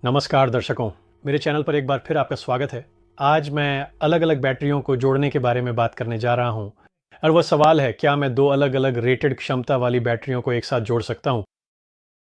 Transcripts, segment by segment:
नमस्कार दर्शकों, मेरे चैनल पर एक बार फिर आपका स्वागत है। आज मैं अलग अलग बैटरियों को जोड़ने के बारे में बात करने जा रहा हूं और वह सवाल है, क्या मैं दो अलग अलग रेटेड क्षमता वाली बैटरियों को एक साथ जोड़ सकता हूं?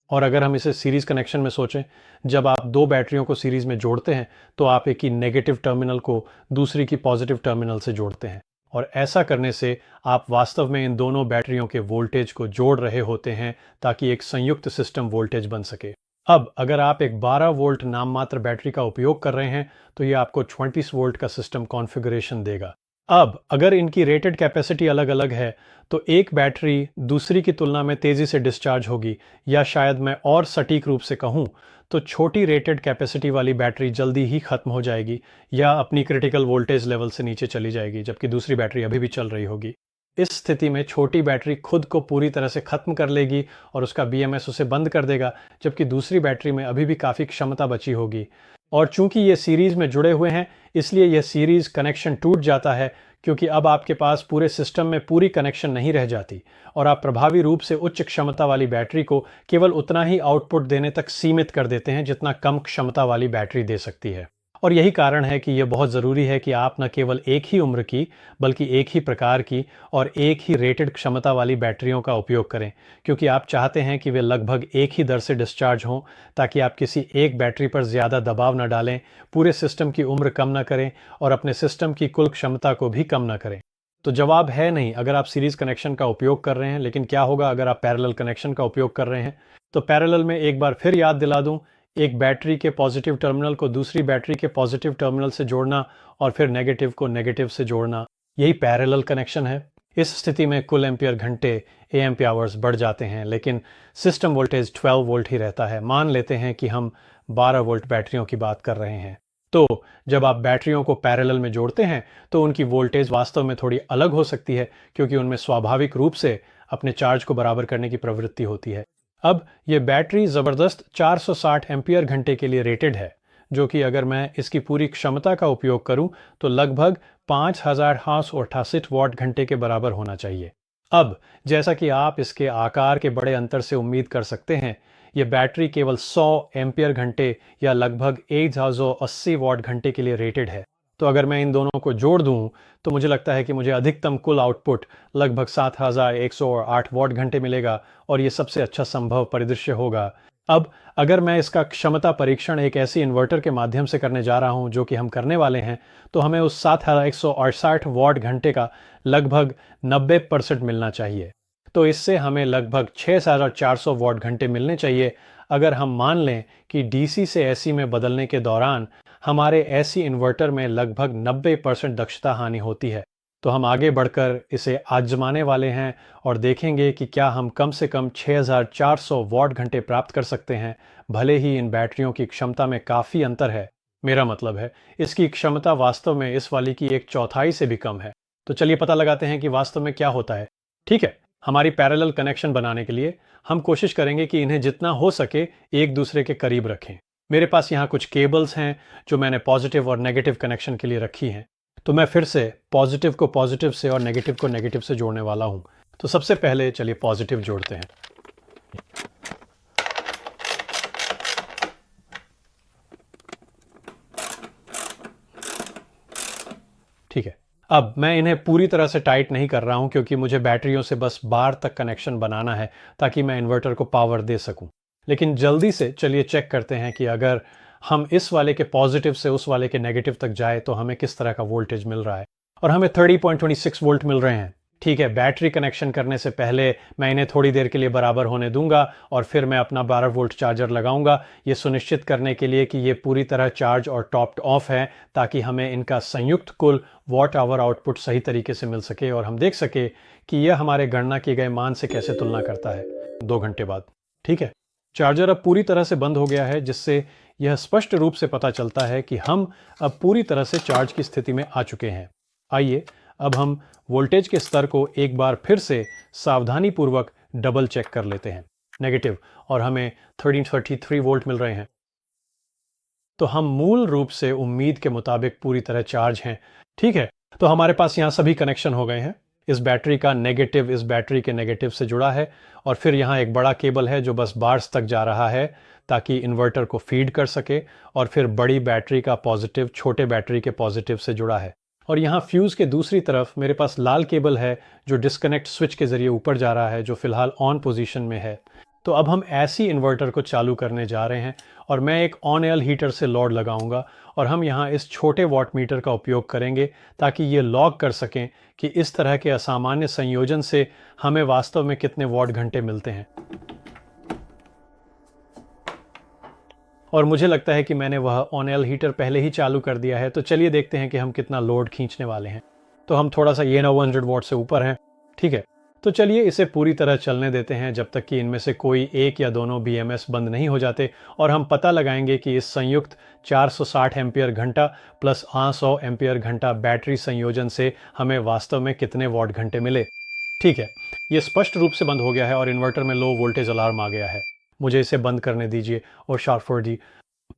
और अगर हम इसे सीरीज कनेक्शन में सोचें, जब आप दो बैटरियों को सीरीज में जोड़ते हैं तो आप एक ही नेगेटिव टर्मिनल को दूसरी की पॉजिटिव टर्मिनल से जोड़ते हैं और ऐसा करने से आप वास्तव में इन दोनों बैटरियों के वोल्टेज को जोड़ रहे होते हैं ताकि एक संयुक्त सिस्टम वोल्टेज बन सके। अब अगर आप एक 12 वोल्ट नाम मात्र बैटरी का उपयोग कर रहे हैं तो ये आपको 24 वोल्ट का सिस्टम कॉन्फ़िगरेशन देगा। अब अगर इनकी रेटेड कैपेसिटी अलग अलग है तो एक बैटरी दूसरी की तुलना में तेज़ी से डिस्चार्ज होगी, या शायद मैं और सटीक रूप से कहूँ तो छोटी रेटेड कैपेसिटी वाली बैटरी जल्दी ही ख़त्म हो जाएगी या अपनी क्रिटिकल वोल्टेज लेवल से नीचे चली जाएगी, जबकि दूसरी बैटरी अभी भी चल रही होगी। इस स्थिति में छोटी बैटरी खुद को पूरी तरह से खत्म कर लेगी और उसका बीएमएस उसे बंद कर देगा, जबकि दूसरी बैटरी में अभी भी काफ़ी क्षमता बची होगी। और चूंकि ये सीरीज में जुड़े हुए हैं, इसलिए यह सीरीज कनेक्शन टूट जाता है, क्योंकि अब आपके पास पूरे सिस्टम में पूरी कनेक्शन नहीं रह जाती और आप प्रभावी रूप से उच्च क्षमता वाली बैटरी को केवल उतना ही आउटपुट देने तक सीमित कर देते हैं जितना कम क्षमता वाली बैटरी दे सकती है। और यही कारण है कि यह बहुत ज़रूरी है कि आप न केवल एक ही उम्र की, बल्कि एक ही प्रकार की और एक ही रेटेड क्षमता वाली बैटरियों का उपयोग करें, क्योंकि आप चाहते हैं कि वे लगभग एक ही दर से डिस्चार्ज हों, ताकि आप किसी एक बैटरी पर ज़्यादा दबाव न डालें, पूरे सिस्टम की उम्र कम न करें और अपने सिस्टम की कुल क्षमता को भी कम न करें। तो जवाब है नहीं अगर आप सीरीज कनेक्शन का उपयोग कर रहे हैं, लेकिन क्या होगा अगर आप पैरेलल कनेक्शन का उपयोग कर रहे हैं? तो पैरेलल में एक बार फिर याद दिला दूं, एक बैटरी के पॉजिटिव टर्मिनल को दूसरी बैटरी के पॉजिटिव टर्मिनल से जोड़ना और फिर नेगेटिव को नेगेटिव से जोड़ना, यही पैरेलल कनेक्शन है। इस स्थिति में कुल एम्पियर घंटे एएमपी आवर्स बढ़ जाते हैं, लेकिन सिस्टम वोल्टेज 12 वोल्ट ही रहता है। मान लेते हैं कि हम 12 वोल्ट बैटरियों की बात कर रहे हैं। तो जब आप बैटरियों को पैरेलल में जोड़ते हैं तो उनकी वोल्टेज वास्तव में थोड़ी अलग हो सकती है, क्योंकि उनमें स्वाभाविक रूप से अपने चार्ज को बराबर करने की प्रवृत्ति होती है। अब ये बैटरी ज़बरदस्त 460 एम्पियर घंटे के लिए रेटेड है, जो कि अगर मैं इसकी पूरी क्षमता का उपयोग करूं तो लगभग 5888 वॉट घंटे के बराबर होना चाहिए। अब जैसा कि आप इसके आकार के बड़े अंतर से उम्मीद कर सकते हैं, यह बैटरी केवल 100 एम्पियर घंटे या लगभग 1080 वॉट घंटे के लिए रेटेड है। तो अगर मैं इन दोनों को जोड़ दूं तो मुझे लगता है कि मुझे अधिकतम कुल आउटपुट लगभग 7108 वॉट घंटे मिलेगा और ये सबसे अच्छा संभव परिदृश्य होगा। अब अगर मैं इसका क्षमता परीक्षण एक ऐसी इन्वर्टर के माध्यम से करने जा रहा हूं, जो कि हम करने वाले हैं, तो हमें उस 7168 वॉट घंटे का लगभग 90% मिलना चाहिए। तो इससे हमें लगभग 6400 वॉट घंटे मिलने चाहिए अगर हम मान लें कि डीसी से एसी में बदलने के दौरान हमारे एसी इन्वर्टर में लगभग 90% दक्षता हानि होती है। तो हम आगे बढ़कर इसे आजमाने वाले हैं और देखेंगे कि क्या हम कम से कम 6400 वॉट घंटे प्राप्त कर सकते हैं, भले ही इन बैटरियों की क्षमता में काफ़ी अंतर है। मेरा मतलब है, इसकी क्षमता वास्तव में इस वाली की एक चौथाई से भी कम है। तो चलिए पता लगाते हैं कि वास्तव में क्या होता है। ठीक है, हमारी पैरेलल कनेक्शन बनाने के लिए हम कोशिश करेंगे कि इन्हें जितना हो सके एक दूसरे के करीब रखें। मेरे पास यहाँ कुछ केबल्स हैं जो मैंने पॉजिटिव और नेगेटिव कनेक्शन के लिए रखी हैं। तो मैं फिर से पॉजिटिव को पॉजिटिव से और नेगेटिव को नेगेटिव से जोड़ने वाला हूँ। तो सबसे पहले चलिए पॉजिटिव जोड़ते हैं। ठीक है, अब मैं इन्हें पूरी तरह से टाइट नहीं कर रहा हूं, क्योंकि मुझे बैटरियों से बस बार तक कनेक्शन बनाना है ताकि मैं इन्वर्टर को पावर दे सकूं। लेकिन जल्दी से चलिए चेक करते हैं कि अगर हम इस वाले के पॉजिटिव से उस वाले के नेगेटिव तक जाए तो हमें किस तरह का वोल्टेज मिल रहा है। और हमें 30.26 वोल्ट मिल रहे हैं। ठीक है, बैटरी कनेक्शन करने से पहले मैं इन्हें थोड़ी देर के लिए बराबर होने दूंगा और फिर मैं अपना 12 वोल्ट चार्जर लगाऊंगा, ये सुनिश्चित करने के लिए कि ये पूरी तरह चार्ज और टॉप्ड ऑफ है, ताकि हमें इनका संयुक्त कुल वॉट आवर आउटपुट सही तरीके से मिल सके और हम देख सके कि यह हमारे गणना किए गए मान से कैसे तुलना करता है 2 घंटे बाद। ठीक है, चार्जर अब पूरी तरह से बंद हो गया है, जिससे यह स्पष्ट रूप से पता चलता है कि हम अब पूरी तरह से चार्ज की स्थिति में आ चुके हैं। आइए अब हम वोल्टेज के स्तर को एक बार फिर से सावधानीपूर्वक डबल चेक कर लेते हैं। नेगेटिव, और हमें 1333 वोल्ट मिल रहे हैं। तो हम मूल रूप से उम्मीद के मुताबिक पूरी तरह चार्ज हैं। ठीक है, तो हमारे पास यहाँ सभी कनेक्शन हो गए हैं। इस बैटरी का नेगेटिव इस बैटरी के नेगेटिव से जुड़ा है और फिर यहाँ एक बड़ा केबल है जो बस बार्स तक जा रहा है, ताकि इन्वर्टर को फीड कर सके और फिर बड़ी बैटरी का पॉजिटिव छोटे बैटरी के पॉजिटिव से जुड़ा है। और यहाँ फ्यूज़ के दूसरी तरफ मेरे पास लाल केबल है जो डिस्कनेक्ट स्विच के ज़रिए ऊपर जा रहा है, जो फ़िलहाल ऑन पोजीशन में है। तो अब हम ऐसी इन्वर्टर को चालू करने जा रहे हैं और मैं एक ऑन एल हीटर से लोड लगाऊंगा और हम यहाँ इस छोटे वॉट मीटर का उपयोग करेंगे ताकि ये लॉग कर सकें कि इस तरह के असामान्य संयोजन से हमें वास्तव में कितने वॉट घंटे मिलते हैं। और मुझे लगता है कि मैंने वह ऑन एल हीटर पहले ही चालू कर दिया है, तो चलिए देखते हैं कि हम कितना लोड खींचने वाले हैं। तो हम थोड़ा सा ये 900 वॉट से ऊपर हैं, ठीक है। तो चलिए इसे पूरी तरह चलने देते हैं जब तक कि इनमें से कोई एक या दोनों BMS बंद नहीं हो जाते, और हम पता लगाएंगे कि इस संयुक्त 460 एम्पियर घंटा प्लस 800 एम्पियर घंटा बैटरी संयोजन से हमें वास्तव में कितने वॉट घंटे मिले। ठीक है, ये स्पष्ट रूप से बंद हो गया है और इन्वर्टर में लो वोल्टेज अलार्म आ गया है। मुझे इसे बंद करने दीजिए और शार्ट जी।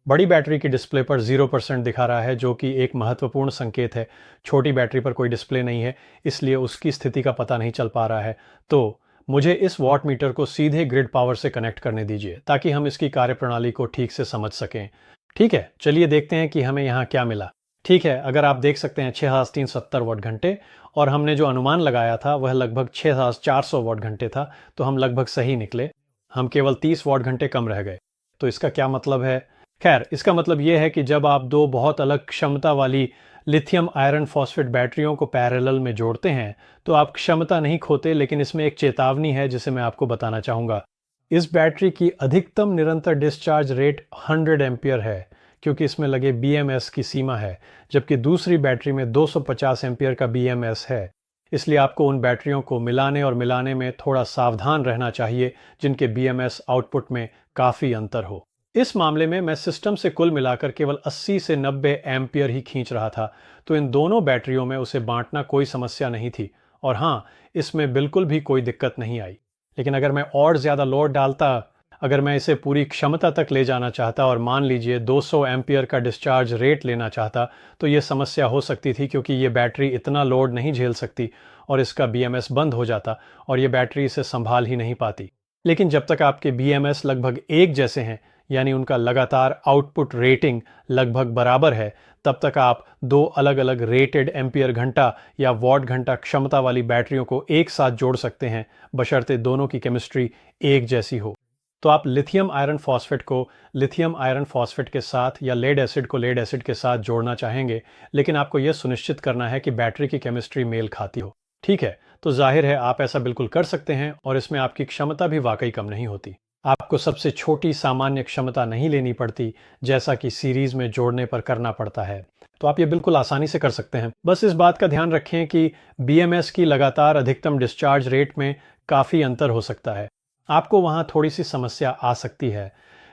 बड़ी बैटरी की डिस्प्ले पर 0% दिखा रहा है, जो कि एक महत्वपूर्ण संकेत है। छोटी बैटरी पर कोई डिस्प्ले नहीं है, इसलिए उसकी स्थिति का पता नहीं चल पा रहा है। तो मुझे इस वॉट मीटर को सीधे ग्रिड पावर से कनेक्ट करने दीजिए ताकि हम इसकी कार्यप्रणाली को ठीक से समझ सकें। ठीक है, चलिए देखते हैं कि हमें यहाँ क्या मिला। ठीक है, अगर आप देख सकते हैं 6370 वॉट घंटे, और हमने जो अनुमान लगाया था वह लगभग 6400 वॉट घंटे था, तो हम लगभग सही निकले। हम केवल 30 वॉट घंटे कम रह गए। तो इसका क्या मतलब है? खैर, इसका मतलब यह है कि जब आप दो बहुत अलग क्षमता वाली लिथियम आयरन फॉस्फेट बैटरियों को पैरेलल में जोड़ते हैं तो आप क्षमता नहीं खोते, लेकिन इसमें एक चेतावनी है जिसे मैं आपको बताना चाहूँगा। इस बैटरी की अधिकतम निरंतर डिस्चार्ज रेट 100 एम्पियर है, क्योंकि इसमें लगे BMS की सीमा है, जबकि दूसरी बैटरी में 250 एम्पियर का BMS है। इसलिए आपको उन बैटरियों को मिलाने में थोड़ा सावधान रहना चाहिए जिनके BMS आउटपुट में काफ़ी अंतर हो। इस मामले में मैं सिस्टम से कुल मिलाकर केवल 80 से 90 एम्पियर ही खींच रहा था, तो इन दोनों बैटरियों में उसे बांटना कोई समस्या नहीं थी। और हाँ, इसमें बिल्कुल भी कोई दिक्कत नहीं आई। लेकिन अगर मैं और ज़्यादा लोड डालता, अगर मैं इसे पूरी क्षमता तक ले जाना चाहता और मान लीजिए 200 एम्पियर का डिस्चार्ज रेट लेना चाहता, तो ये समस्या हो सकती थी, क्योंकि ये बैटरी इतना लोड नहीं झेल सकती और इसका BMS बंद हो जाता और ये बैटरी इसे संभाल ही नहीं पाती। लेकिन जब तक आपके BMS लगभग एक जैसे हैं, यानी उनका लगातार आउटपुट रेटिंग लगभग बराबर है, तब तक आप दो अलग अलग रेटेड एम्पियर घंटा या वॉट घंटा क्षमता वाली बैटरियों को एक साथ जोड़ सकते हैं, बशर्ते दोनों की केमिस्ट्री एक जैसी हो। तो आप लिथियम आयरन फॉस्फेट को लिथियम आयरन फॉस्फेट के साथ या लेड एसिड को लेड एसिड के साथ जोड़ना चाहेंगे, लेकिन आपको यह सुनिश्चित करना है कि बैटरी की केमिस्ट्री मेल खाती हो। ठीक है, तो जाहिर है आप ऐसा बिल्कुल कर सकते हैं और इसमें आपकी क्षमता भी वाकई कम नहीं होती। आपको सबसे छोटी सामान्य क्षमता नहीं लेनी पड़ती, जैसा कि सीरीज में जोड़ने पर करना पड़ता है। तो आप ये बिल्कुल आसानी से कर सकते हैं। बस इस बात का ध्यान रखें कि BMS की लगातार अधिकतम डिस्चार्ज रेट में काफ़ी अंतर हो सकता है। आपको वहाँ थोड़ी सी समस्या आ सकती है,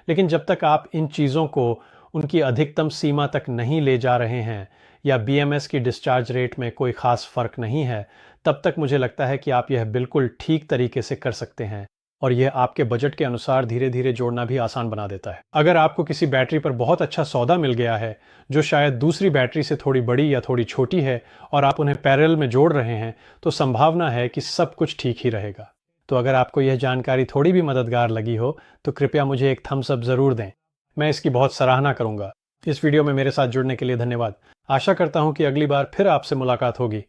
लेकिन जब तक आप इन चीज़ों को उनकी अधिकतम सीमा तक नहीं ले जा रहे हैं या BMS की डिस्चार्ज रेट में कोई ख़ास फ़र्क नहीं है, तब तक मुझे लगता है कि आप यह बिल्कुल ठीक तरीके से कर सकते हैं, और यह आपके बजट के अनुसार धीरे धीरे जोड़ना भी आसान बना देता है। अगर आपको किसी बैटरी पर बहुत अच्छा सौदा मिल गया है, जो शायद दूसरी बैटरी से थोड़ी बड़ी या थोड़ी छोटी है, और आप उन्हें पैरेलल में जोड़ रहे हैं, तो संभावना है कि सब कुछ ठीक ही रहेगा। तो अगर आपको यह जानकारी थोड़ी भी मददगार लगी हो, तो कृपया मुझे एक थम्स अप ज़रूर दें। मैं इसकी बहुत सराहना करूँगा। इस वीडियो में मेरे साथ जुड़ने के लिए धन्यवाद। आशा करता हूँ कि अगली बार फिर आपसे मुलाकात होगी।